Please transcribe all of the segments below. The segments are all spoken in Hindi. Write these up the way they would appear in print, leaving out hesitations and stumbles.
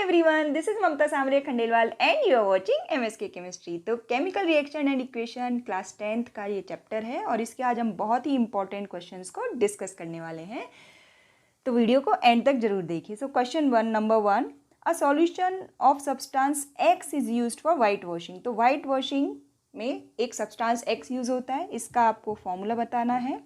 everyone, this is Mamta Samre Khandelwal and you are watching MSK Chemistry। तो chemical reaction and equation class 10th का ये चैप्टर है और इसके आज हम बहुत ही इंपॉर्टेंट क्वेश्चंस को डिस्कस करने वाले हैं, तो वीडियो को एंड तक जरूर देखिए। So question 1 number 1, a solution of substance X is used for white washing. तो वाइट वॉशिंग में एक सब्सटेंस X यूज होता है, इसका आपको फॉर्मूला बताना है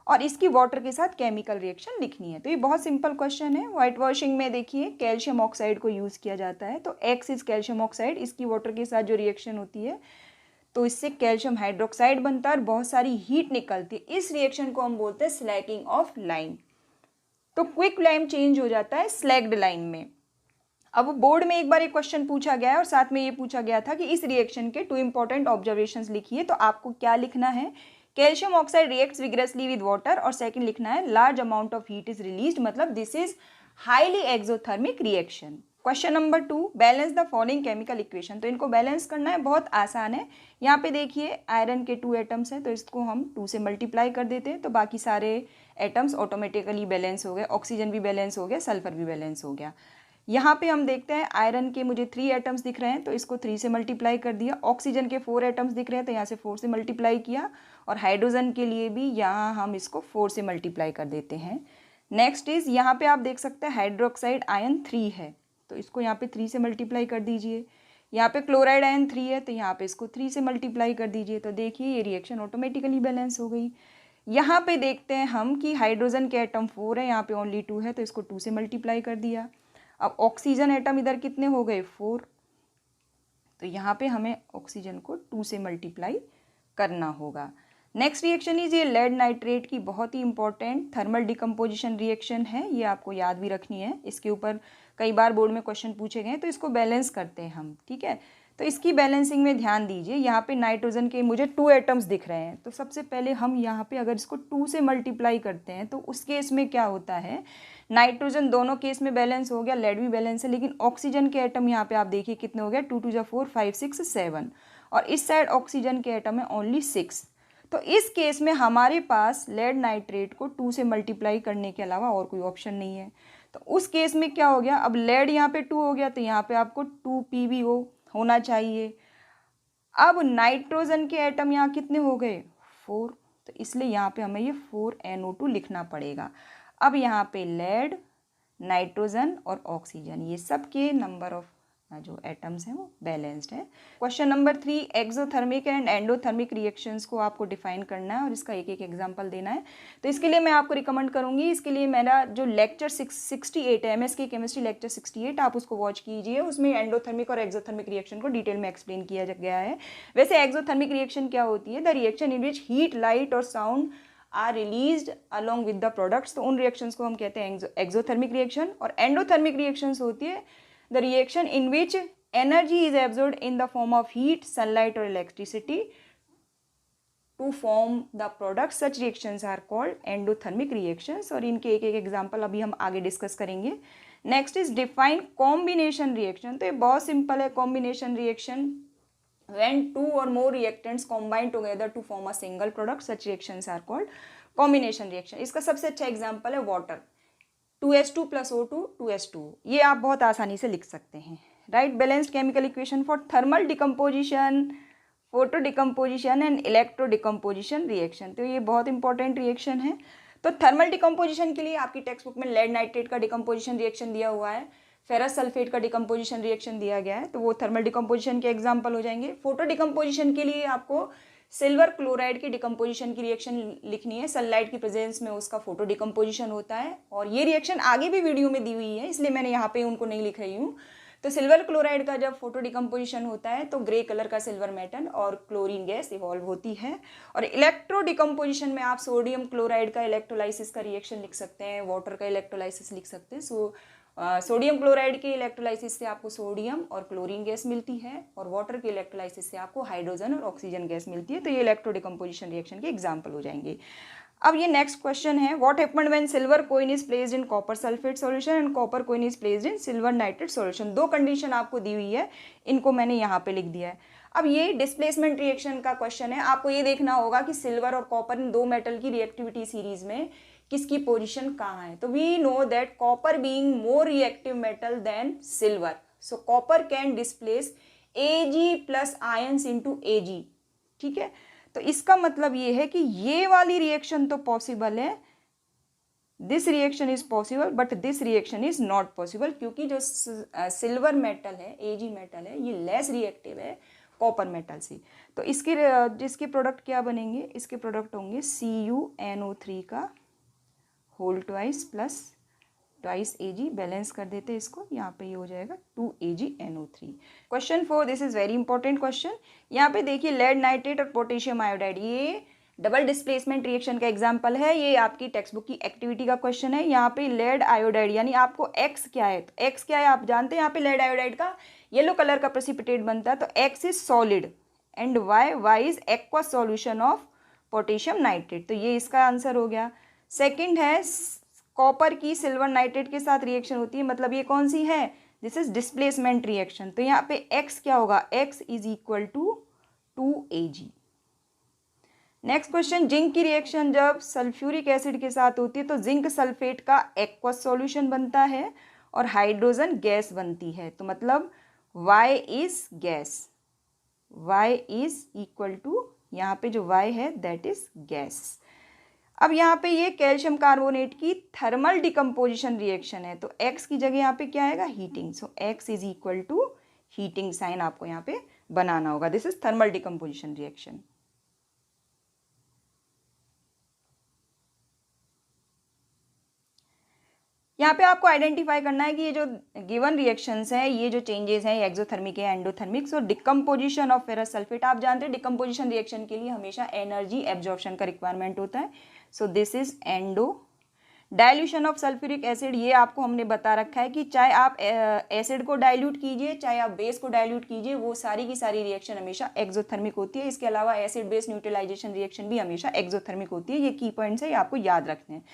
और इसकी वाटर के साथ केमिकल रिएक्शन लिखनी है। तो ये बहुत सिंपल क्वेश्चन है। वाइट वॉशिंग में देखिए कैल्शियम ऑक्साइड को यूज़ किया जाता है, तो X इज कैल्शियम ऑक्साइड, इसकी वाटर के साथ जो रिएक्शन होती है तो इससे कैल्शियम हाइड्रोक्साइड बनता है और बहुत सारी हीट निकलती है। इस रिएक्शन को हम बोलते हैं स्लैकिंग ऑफ लाइम। तो क्विक लाइम चेंज हो जाता है स्लैग्ड लाइम में। अब बोर्ड में एक बार एक क्वेश्चन पूछा गया है और साथ में ये पूछा गया था कि इस रिएक्शन के 2 इंपॉर्टेंट ऑब्जर्वेशंस लिखिए। तो आपको क्या लिखना है, calcium oxide reacts vigorously with water, और सेकंड लिखना है large amount of heat is released, मतलब this is highly exothermic reaction. Question number 2, balance the following chemical equation. तो इनको बैलेंस करना है, बहुत आसान है। यहाँ पे देखिए आयरन के 2 एटम्स हैं, तो इसको हम 2 से मल्टीप्लाई कर देते हैं तो बाकी सारे एटम्स ऑटोमेटिकली बैलेंस हो गए। ऑक्सीजन भी बैलेंस हो गया, सल्फर भी बैलेंस हो गया। यहाँ पे हम देखते हैं आयरन के मुझे 3 एटम्स दिख रहे हैं, तो इसको 3 से मल्टीप्लाई कर दिया। ऑक्सीजन के 4 एटम्स दिख रहे हैं, तो यहाँ से 4 से मल्टीप्लाई किया, और हाइड्रोजन के लिए भी यहाँ हम इसको 4 से मल्टीप्लाई कर देते हैं। नेक्स्ट इज यहाँ पे आप देख सकते हैं हाइड्रोक्साइड आयन 3 है, तो इसको यहाँ पे 3 से मल्टीप्लाई कर दीजिए। यहाँ पे क्लोराइड आयन 3 है, तो यहाँ पे इसको 3 से मल्टीप्लाई कर दीजिए। तो देखिए ये रिएक्शन ऑटोमेटिकली बैलेंस हो गई। यहाँ पे देखते हैं हम कि हाइड्रोजन के एटम 4 है, यहाँ पे ओनली 2 है, तो इसको 2 से मल्टीप्लाई कर दिया। अब ऑक्सीजन एटम इधर कितने हो गए, 4, तो यहाँ पे हमें ऑक्सीजन को 2 से मल्टीप्लाई करना होगा। नेक्स्ट रिएक्शन इज ये लेड नाइट्रेट की बहुत ही इंपॉर्टेंट थर्मल डिकम्पोजिशन रिएक्शन है, ये आपको याद भी रखनी है। इसके ऊपर कई बार बोर्ड में क्वेश्चन पूछे गए, तो इसको बैलेंस करते हैं हम, ठीक है। तो इसकी बैलेंसिंग में ध्यान दीजिए, यहाँ पे नाइट्रोजन के मुझे 2 एटम्स दिख रहे हैं, तो सबसे पहले हम यहाँ पे अगर इसको 2 से मल्टीप्लाई करते हैं तो उस केस में क्या होता है, नाइट्रोजन दोनों केस में बैलेंस हो गया, लेड भी बैलेंस है, लेकिन ऑक्सीजन के एटम यहाँ पे आप देखिए कितने हो गए, 2 2 4 5 6 7, और इस साइड ऑक्सीजन के एटम है ओनली 6। तो इस केस में हमारे पास लेड नाइट्रेट को 2 से मल्टीप्लाई करने के अलावा और कोई ऑप्शन नहीं है। तो उस केस में क्या हो गया, अब लेड यहाँ पे 2 हो गया, तो यहाँ पे आपको 2 PbO होना चाहिए। अब नाइट्रोजन के एटम यहाँ कितने हो गए, 4, तो इसलिए यहाँ पे हमें ये 4NO2 लिखना पड़ेगा। अब यहाँ पे लेड, नाइट्रोजन और ऑक्सीजन, ये सब के नंबर ऑफ जो एटम्स हैं वो बैलेंस्ड है। Question number 3, exothermic and endothermic reactions को आपको डिफाइन करना है और इसका एक एक एग्जांपल देना है। तो इसके लिए मैं आपको रिकमेंड करूंगी, इसके लिए मेरा जो लेक्चर 68 है, MSK केमिस्ट्री लेक्चर 68, आप उसको वॉच कीजिए। उसमें एंडोथर्मिक और एक्सोथर्मिक रिएक्शन को डिटेल में एक्सप्लेन किया गया है। वैसे एक्सोथर्मिक रिएक्शन क्या होती है, the reaction in which heat, light और sound are released along with the products, तो उन रिएक्शंस को हम कहते हैं एक्सोथर्मिक रिएक्शन। और एंडोथर्मिक रिएक्शंस होती है the reaction in which energy is absorbed in the form of heat, sunlight or electricity to form the product. Such reactions are called endothermic reactions, और इनके एक एक एग्जाम्पल अभी हम आगे डिस्कस करेंगे। Next is define combination reaction. तो ये बहुत सिंपल है, combination reaction when 2 or more reactants combine together to form a single product, such reactions are called combination reaction। इसका सबसे अच्छा एग्जाम्पल है वाटर, 2H2 + O2 2H2, ये आप बहुत आसानी से लिख सकते हैं। Right balanced chemical equation for thermal decomposition, photo decomposition and electro decomposition reaction. तो ये बहुत इंपॉर्टेंट रिएक्शन है। तो थर्मल डिकम्पोजिशन के लिए आपकी टेक्स्ट बुक में लेड नाइट्रेट का डिकम्पोजिशन रिएक्शन दिया हुआ है, फेरस सल्फेट का डिकम्पोजिशन रिएक्शन दिया गया है, तो वो थर्मल डिकम्पोजिशन के एग्जाम्पल हो जाएंगे। फोटो डिकम्पोजिशन के लिए आपको सिल्वर क्लोराइड की डिकम्पोजिशन की रिएक्शन लिखनी है, सनलाइट की प्रेजेंस में उसका फोटो डिकम्पोजिशन होता है, और ये रिएक्शन आगे भी वीडियो में दी हुई है, इसलिए मैंने यहाँ पे उनको नहीं लिख रही हूँ। तो सिल्वर क्लोराइड का जब फोटो डिकम्पोजिशन होता है तो ग्रे कलर का सिल्वर मेटल और क्लोरीन गैस इवॉल्व होती है। और इलेक्ट्रो डिकम्पोजिशन में आप सोडियम क्लोराइड का इलेक्ट्रोलाइसिस का रिएक्शन लिख सकते हैं, वाटर का इलेक्ट्रोलाइसिस लिख सकते हैं। सोडियम क्लोराइड के इलेक्ट्रोलाइसिस से आपको सोडियम और क्लोरीन गैस मिलती है, और वाटर के इलेक्ट्रोलाइसिस से आपको हाइड्रोजन और ऑक्सीजन गैस मिलती है। तो ये इलेक्ट्रो डिकम्पोजिशन रिएक्शन के एग्जाम्पल हो जाएंगे। अब ये नेक्स्ट क्वेश्चन है, what happened when silver coin is placed in copper sulphate solution and copper coin is placed in silver nitrate solution. 2 condition आपको दी हुई है, इनको मैंने यहाँ पे लिख दिया है। अब ये डिस्प्लेसमेंट रिएक्शन का क्वेश्चन है, आपको ये देखना होगा कि सिल्वर और कॉपर इन 2 मेटल की रिएक्टिविटी सीरीज में किसकी पोजीशन कहाँ है। तो we know that copper being more reactive metal than silver, so copper can displace Ag plus ions into Ag, ठीक है। तो इसका मतलब ये है कि ये वाली रिएक्शन तो पॉसिबल है, this reaction is possible, but this reaction is not possible, क्योंकि जो सिल्वर मेटल है, Ag मेटल है, ये लेस रिएक्टिव है कॉपर मेटल से। तो इसके जिसके प्रोडक्ट क्या बनेंगे, इसके प्रोडक्ट होंगे CuNO3 का whole twice plus twice Ag, balance कर देते हैं इसको, यहाँ पे ये हो जाएगा 2AgNO3। Question 4, this is very important question. यहाँ पे देखिए लेड नाइट्रेट और पोटेशियम आयोडाइड, ये डबल डिस्प्लेसमेंट रिएक्शन का एग्जाम्पल है, ये आपकी टेक्स्ट बुक की एक्टिविटी का क्वेश्चन है। यहाँ पे लेड आयोडाइड यानी आपको X क्या है, तो X क्या है आप जानते हैं, यहाँ पे लेड आयोडाइड का येलो कलर का प्रेसिपिटेट बनता है, तो X is solid and Y is aqueous solution of potassium nitrate, तो ये इसका आंसर हो गया। सेकेंड है कॉपर की सिल्वर नाइट्रेट के साथ रिएक्शन होती है, मतलब ये कौन सी है, दिस इज डिस्प्लेसमेंट रिएक्शन, तो यहाँ पे X क्या होगा, X is equal to 2Ag। Next question, zinc की रिएक्शन जब सल्फ्यूरिक एसिड के साथ होती है तो जिंक सल्फेट का एक्वस सॉल्यूशन बनता है और हाइड्रोजन गैस बनती है, तो मतलब Y is gas, Y is equal to, यहाँ पे जो Y है दैट इज गैस। अब यहाँ पे ये कैल्शियम कार्बोनेट की थर्मल डिकम्पोजिशन रिएक्शन है, तो X की जगह यहाँ पे क्या आएगा, heating, so X is equal to heating sign आपको यहाँ पे बनाना होगा, this is thermal decomposition reaction. यहाँ पे आपको आइडेंटिफाई करना है कि ये जो गिवन रिएक्शंस हैं, ये जो चेंजेस हैं, एक्सोथर्मिक है, endothermic. So decomposition of ferrous sulphate, आप जानते हैं डिकम्पोजिशन रिएक्शन के लिए हमेशा एनर्जी एब्जॉर्प्शन का रिक्वायरमेंट होता है, so this is endo. Dilution of sulphuric acid, ये आपको हमने बता रखा है कि चाहे आप एसिड को डाइल्यूट कीजिए, चाहे आप बेस को डाइल्यूट कीजिए, वो सारी की सारी रिएक्शन हमेशा एक्सोथर्मिक होती है। इसके अलावा एसिड बेस न्यूट्रलाइजेशन रिएक्शन भी हमेशा एक्सोथर्मिक होती है, ये की पॉइंट्स है, ये आपको याद रखने हैं।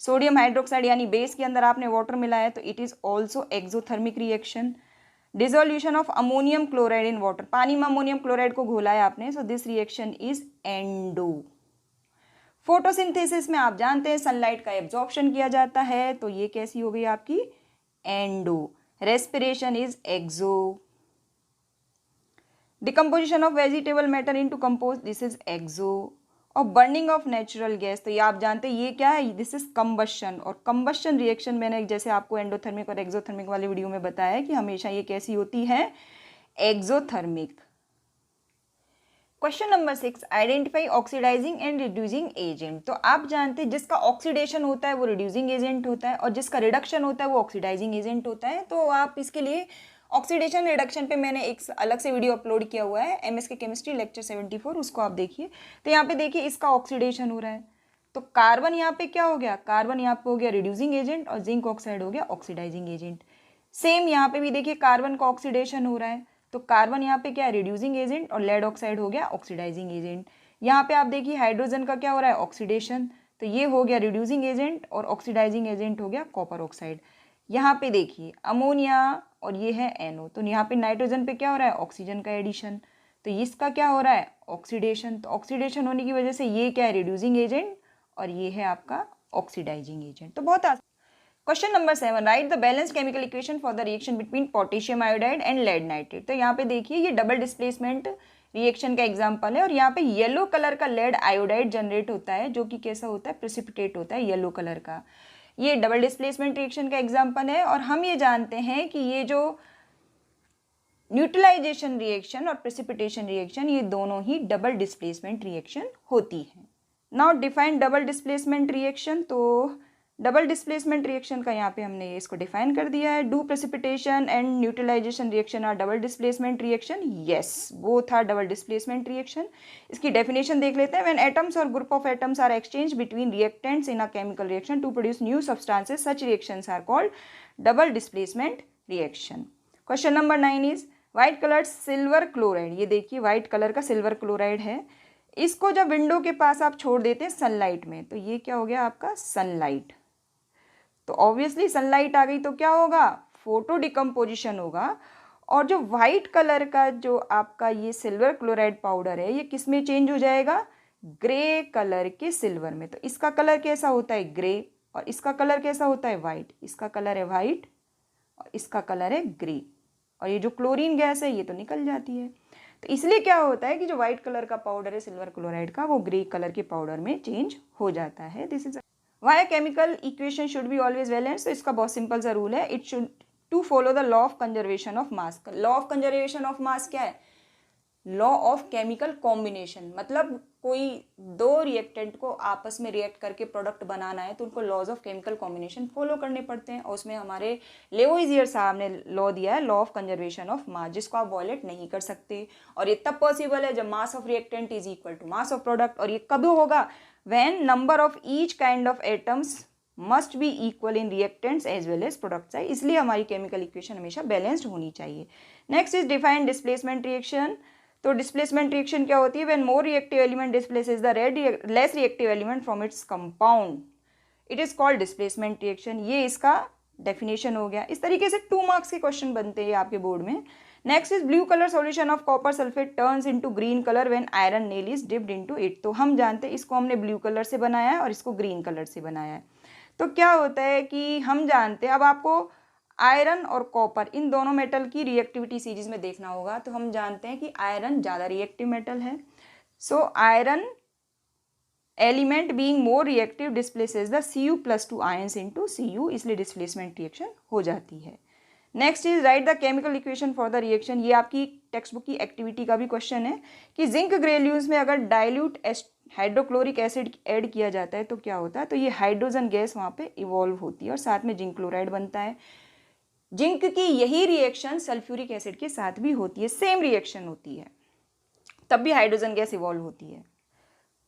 सोडियम हाइड्रोक्साइड यानी बेस के अंदर आपने वाटर मिलाया है तो it is also exothermic reaction. Dissolution of ammonium chloride in water, पानी में अमोनियम क्लोराइड को घोला है आपने, so this reaction is endo. Photosynthesis में आप जानते हैं सनलाइट का एब्जॉर्प्शन किया जाता है, तो ये कैसी हो गई आपकी, endo. Respiration is exo. Decomposition of vegetable matter into compost, this is exo. और बर्निंग ऑफ नेचुरल गैस, तो ये आप जानते हैं ये क्या है, दिस इज कंबशन। और कंबशन रिएक्शन मैंने जैसे आपको एंडोथर्मिक और एक्सोथर्मिक वाली वीडियो में बताया है कि हमेशा ये कैसी होती है, exothermic. Question number 6, identify oxidising and reducing agent. तो आप जानते हैं जिसका ऑक्सीडेशन होता है वो रिड्यूसिंग एजेंट होता है और जिसका रिडक्शन होता है वो ऑक्सीडाइजिंग एजेंट होता है। तो आप इसके लिए ऑक्सीडेशन रिडक्शन पे मैंने एक अलग से वीडियो अपलोड किया हुआ है, MSK केमिस्ट्री लेक्चर 74, उसको आप देखिए। तो यहाँ पे देखिए इसका ऑक्सीडेशन हो रहा है, तो कार्बन यहाँ पे क्या हो गया, कार्बन यहाँ पे हो गया रिड्यूसिंग एजेंट और जिंक ऑक्साइड हो गया ऑक्सीडाइजिंग एजेंट। सेम यहाँ पे भी देखिए कार्बन का ऑक्सीडेशन हो रहा है, तो कार्बन यहाँ पे क्या है, रिड्यूसिंग एजेंट, और लेड ऑक्साइड हो गया ऑक्सीडाइजिंग एजेंट। यहाँ पे आप देखिए हाइड्रोजन का क्या हो रहा है, ऑक्सीडेशन, तो ये हो गया रिड्यूसिंग एजेंट और ऑक्सीडाइजिंग एजेंट हो गया कॉपर ऑक्साइड। यहाँ पे देखिए अमोनिया और ये है NO, तो यहाँ पे नाइट्रोजन पे क्या हो रहा है, ऑक्सीजन का एडिशन, तो इसका क्या हो रहा है, ऑक्सीडेशन। तो ऑक्सीडेशन होने की वजह से ये क्या है, रिड्यूसिंग एजेंट और ये है आपका ऑक्सीडाइजिंग एजेंट। तो बहुत आसान। Question number 7, write the balance chemical equation for the reaction between potassium iodide and lead nitrate. तो यहाँ पे देखिए ये डबल डिस्प्लेसमेंट रिएक्शन का एग्जांपल है और यहाँ पे येलो कलर का लेड आयोडाइड जनरेट होता है जो कि कैसा होता है, प्रेसिपिटेट होता है येलो कलर का। ये डबल डिस्प्लेसमेंट रिएक्शन का एग्जांपल है और हम ये जानते हैं कि ये जो न्यूट्रलाइजेशन रिएक्शन और प्रेसिपिटेशन रिएक्शन ये दोनों ही डबल डिस्प्लेसमेंट रिएक्शन होती है। Now define double displacement reaction. तो डबल डिस्प्लेसमेंट रिएक्शन का यहाँ पे हमने इसको डिफाइन कर दिया है। Do precipitation and neutralisation reaction are double displacement reaction, yes both are double displacement reaction. इसकी डेफिनेशन देख लेते हैं। व्हेन एटम्स और group of atoms are exchange between reactants in a chemical reaction to produce new substances, such reactions are called double displacement reaction. Question number 9 is white colour silver chloride. ये देखिए व्हाइट कलर का सिल्वर क्लोराइड है, इसको जब विंडो के पास आप छोड़ देते हैं सनलाइट में तो ये क्या हो गया आपका, सनलाइट। तो ऑब्वियसली सनलाइट आ गई तो क्या होगा, फोटो डिकम्पोजिशन होगा। और जो वाइट कलर का जो आपका ये सिल्वर क्लोराइड पाउडर है ये किस में चेंज हो जाएगा, ग्रे कलर के सिल्वर में। तो इसका कलर कैसा होता है ग्रे, और इसका कलर कैसा होता है वाइट। इसका कलर है वाइट और इसका कलर है ग्रे, और ये जो क्लोरीन गैस है ये तो निकल जाती है। तो इसलिए क्या होता है कि जो वाइट कलर का पाउडर है सिल्वर क्लोराइड का, वो ग्रे कलर के पाउडर में चेंज हो जाता है। This is why chemical equation should be always balance. तो इसका बहुत सिंपल सा रूल है, it should to follow the law of conservation of mass. Law of conservation of mass क्या है, लॉ ऑफ केमिकल कॉम्बिनेशन। मतलब कोई दो रिएक्टेंट को आपस में रिएक्ट करके प्रोडक्ट बनाना है तो उनको laws of chemical combination follow करने पड़ते हैं, और उसमें हमारे लेवोइजियर साहब ने लॉ दिया है, लॉ ऑफ कंजर्वेशन ऑफ मास, जिसको आप वॉयलेट नहीं कर सकते। और ये तब पॉसिबल है जब mass of reactant is equal to mass of product. और ये कब होगा, when number of each kind of atoms must be equal in reactants as well as product साइज। इसलिए हमारी केमिकल इक्वेशन हमेशा बैलेंस्ड होनी चाहिए। Next is define displacement reaction. तो डिस्प्लेसमेंट रिएक्शन क्या होती है, when more reactive element displaces the less reactive element from its compound, it is called displacement reaction. ये इसका डेफिनेशन हो गया। इस तरीके से 2 मार्क्स के क्वेश्चन बनते हैं आपके बोर्ड में। Next is blue colour solution of copper sulphate turns into green colour when iron nail is dipped into it. तो हम जानते हैं इसको हमने ब्लू कलर से बनाया है और इसको ग्रीन कलर से बनाया है। तो क्या होता है कि हम जानते हैं, अब आपको आयरन और कॉपर इन दोनों मेटल की रिएक्टिविटी सीरीज में देखना होगा। तो हम जानते हैं कि आयरन ज़्यादा रिएक्टिव मेटल है। So iron element being more reactive displaces the Cu+2 ions into Cu, इसलिए डिस्प्लेसमेंट रिएक्शन हो जाती है। Next is right the chemical equation for the reaction. ये आपकी टेक्स्ट बुक की एक्टिविटी का भी क्वेश्चन है कि जिंक ग्रेन्यूल्स में अगर डाइल्यूट हाइड्रोक्लोरिक एसिड ऐड किया जाता है तो क्या होता है। तो ये हाइड्रोजन गैस वहाँ पे इवॉल्व होती है और साथ में जिंक क्लोराइड बनता है। जिंक की यही रिएक्शन सल्फ्यूरिक एसिड के साथ भी होती है, सेम रिएक्शन होती है, तब भी हाइड्रोजन गैस इवॉल्व होती है।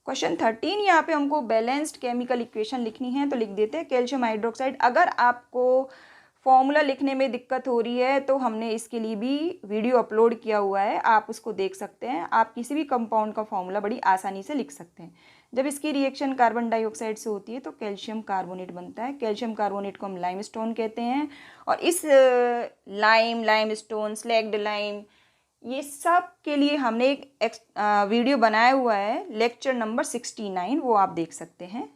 क्वेश्चन 13, यहाँ पे हमको बैलेंस्ड केमिकल इक्वेशन लिखनी है, तो लिख देते हैं कैल्शियम हाइड्रोक्साइड। अगर आपको फॉर्मूला लिखने में दिक्कत हो रही है तो हमने इसके लिए भी वीडियो अपलोड किया हुआ है, आप उसको देख सकते हैं। आप किसी भी कंपाउंड का फॉर्मूला बड़ी आसानी से लिख सकते हैं। जब इसकी रिएक्शन कार्बन डाइऑक्साइड से होती है तो कैल्शियम कार्बोनेट बनता है। कैल्शियम कार्बोनेट को हम लाइमस्टोन कहते हैं, और इस लाइमस्टोन, स्लैग्ड लाइम, ये सब के लिए हमने एक वीडियो बनाया हुआ है, लेक्चर नंबर 69, वो आप देख सकते हैं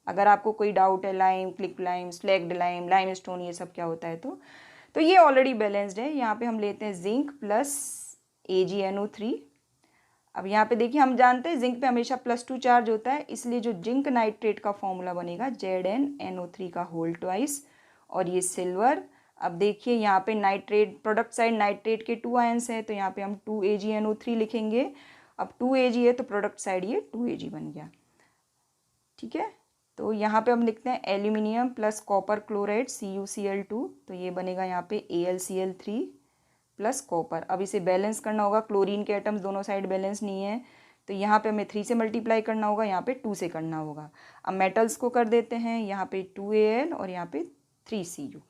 अगर आपको कोई डाउट है। Lime, click lime, slagged lime, limestone, ये सब क्या होता है। तो ये ऑलरेडी बैलेंस्ड है। यहाँ पे हम लेते हैं जिंक प्लस AgNO3। अब यहाँ पे देखिए, हम जानते हैं जिंक पे हमेशा +2 चार्ज होता है, इसलिए जो जिंक नाइट्रेट का फॉर्मूला बनेगा ZnNO3 का होल ट्वाइस, और ये सिल्वर। अब देखिए यहाँ पे नाइट्रेट, प्रोडक्ट साइड नाइट्रेट के 2 आयंस हैं, तो यहाँ पे हम 2AgNO3 लिखेंगे। अब 2Ag है तो प्रोडक्ट साइड ये 2Ag बन गया, ठीक है। तो यहाँ पे हम लिखते हैं aluminium plus copper chloride CuCl2, तो ये बनेगा यहाँ पे AlCl3 प्लस कॉपर। अब इसे बैलेंस करना होगा, क्लोरीन के एटम्स दोनों साइड बैलेंस नहीं है, तो यहाँ पे हमें 3 से मल्टीप्लाई करना होगा, यहाँ पे 2 से करना होगा। अब मेटल्स को कर देते हैं, यहाँ पे 2Al और यहाँ पे 3Cu।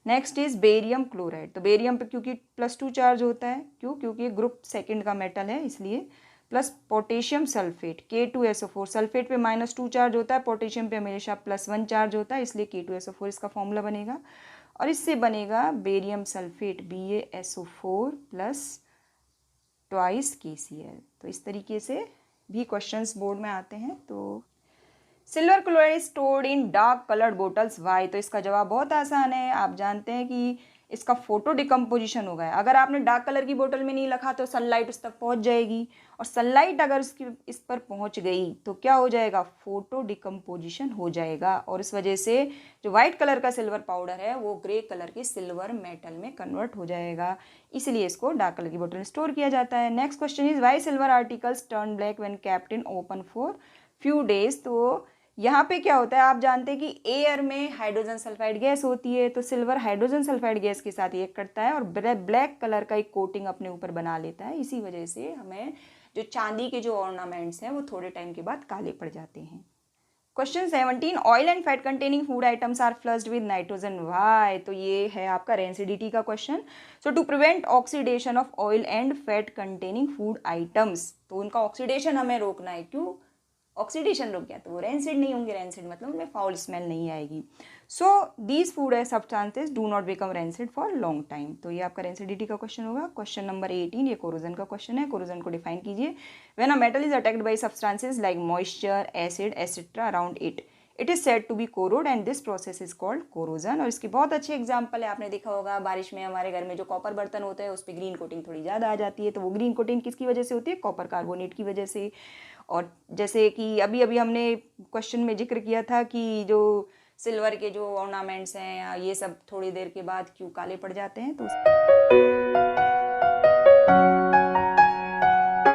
Next is barium chloride. तो बेरियम पे क्योंकि +2 चार्ज होता है, क्योंकि ग्रुप सेकंड का मेटल है इसलिए। Plus potassium sulphate K2SO4, sulphate पे -2 चार्ज होता है, पोटेशियम पे हमेशा +1 चार्ज होता है, इसलिए K2SO4 इसका फॉर्मूला बनेगा। और इससे बनेगा barium sulphate BaSO4 plus twice KCl। तो इस तरीके से भी क्वेश्चंस बोर्ड में आते हैं। तो silver chloride stored in dark coloured bottles, why. तो इसका जवाब बहुत आसान है, आप जानते हैं कि इसका फोटो डिकम्पोजिशन होगा। अगर आपने डार्क कलर की बोतल में नहीं रखा तो सनलाइट उस तक पहुंच जाएगी, और सनलाइट अगर उसकी इस पर पहुंच गई तो क्या हो जाएगा, फोटो डिकम्पोजिशन हो जाएगा, और इस वजह से जो वाइट कलर का सिल्वर पाउडर है वो ग्रे कलर के सिल्वर मेटल में कन्वर्ट हो जाएगा, इसलिए इसको डार्क कलर की बोतल में स्टोर किया जाता है। Next question is why silver articles turn black when kept in open for few days. तो यहाँ पे क्या होता है, आप जानते हैं कि एयर में हाइड्रोजन सल्फाइड गैस होती है, तो सिल्वर हाइड्रोजन सल्फाइड गैस के साथ रिएक्ट करता है और ब्लैक कलर का एक कोटिंग अपने ऊपर बना लेता है। इसी वजह से हमें जो चांदी के जो ऑर्नामेंट्स हैं वो थोड़े टाइम के बाद काले पड़ जाते हैं। Question 17, oil and fat containing food items are flushed with nitrogen, why. तो ये है आपका रेंसिडिटी का question. So to prevent oxidation of oil and fat containing food items, तो उनका ऑक्सीडेशन हमें रोकना है। क्यों ऑक्सीडेशन रुक गया तो वो रेंसिड नहीं होंगे, रेंसिड मतलब उनमें फाउल स्मेल नहीं आएगी। सो दीज फूड है substances do not become rancid for long time. तो ये आपका रेंसिडिटी का क्वेश्चन होगा। क्वेश्चन नंबर 18 ये कोरोजन का क्वेश्चन है। कोरोजन को डिफाइन कीजिए। When a metal is attacked by substances like moisture, acid etcetera around it is said to be corroded and this process is called corrosion. और इसकी बहुत अच्छी एग्जांपल है, आपने देखा होगा बारिश में हमारे घर में जो कॉपर बर्तन होते हैं उस पर ग्रीन कोटिंग थोड़ी ज़्यादा आ जाती है, तो वो ग्रीन कोटिंग किसकी वजह से होती है? कॉपर कार्बोनेट की वजह से। और जैसे कि अभी अभी हमने क्वेश्चन में जिक्र किया था कि जो सिल्वर के जो ऑर्नामेंट्स हैं ये सब थोड़ी देर के बाद क्यों काले पड़ जाते हैं, तो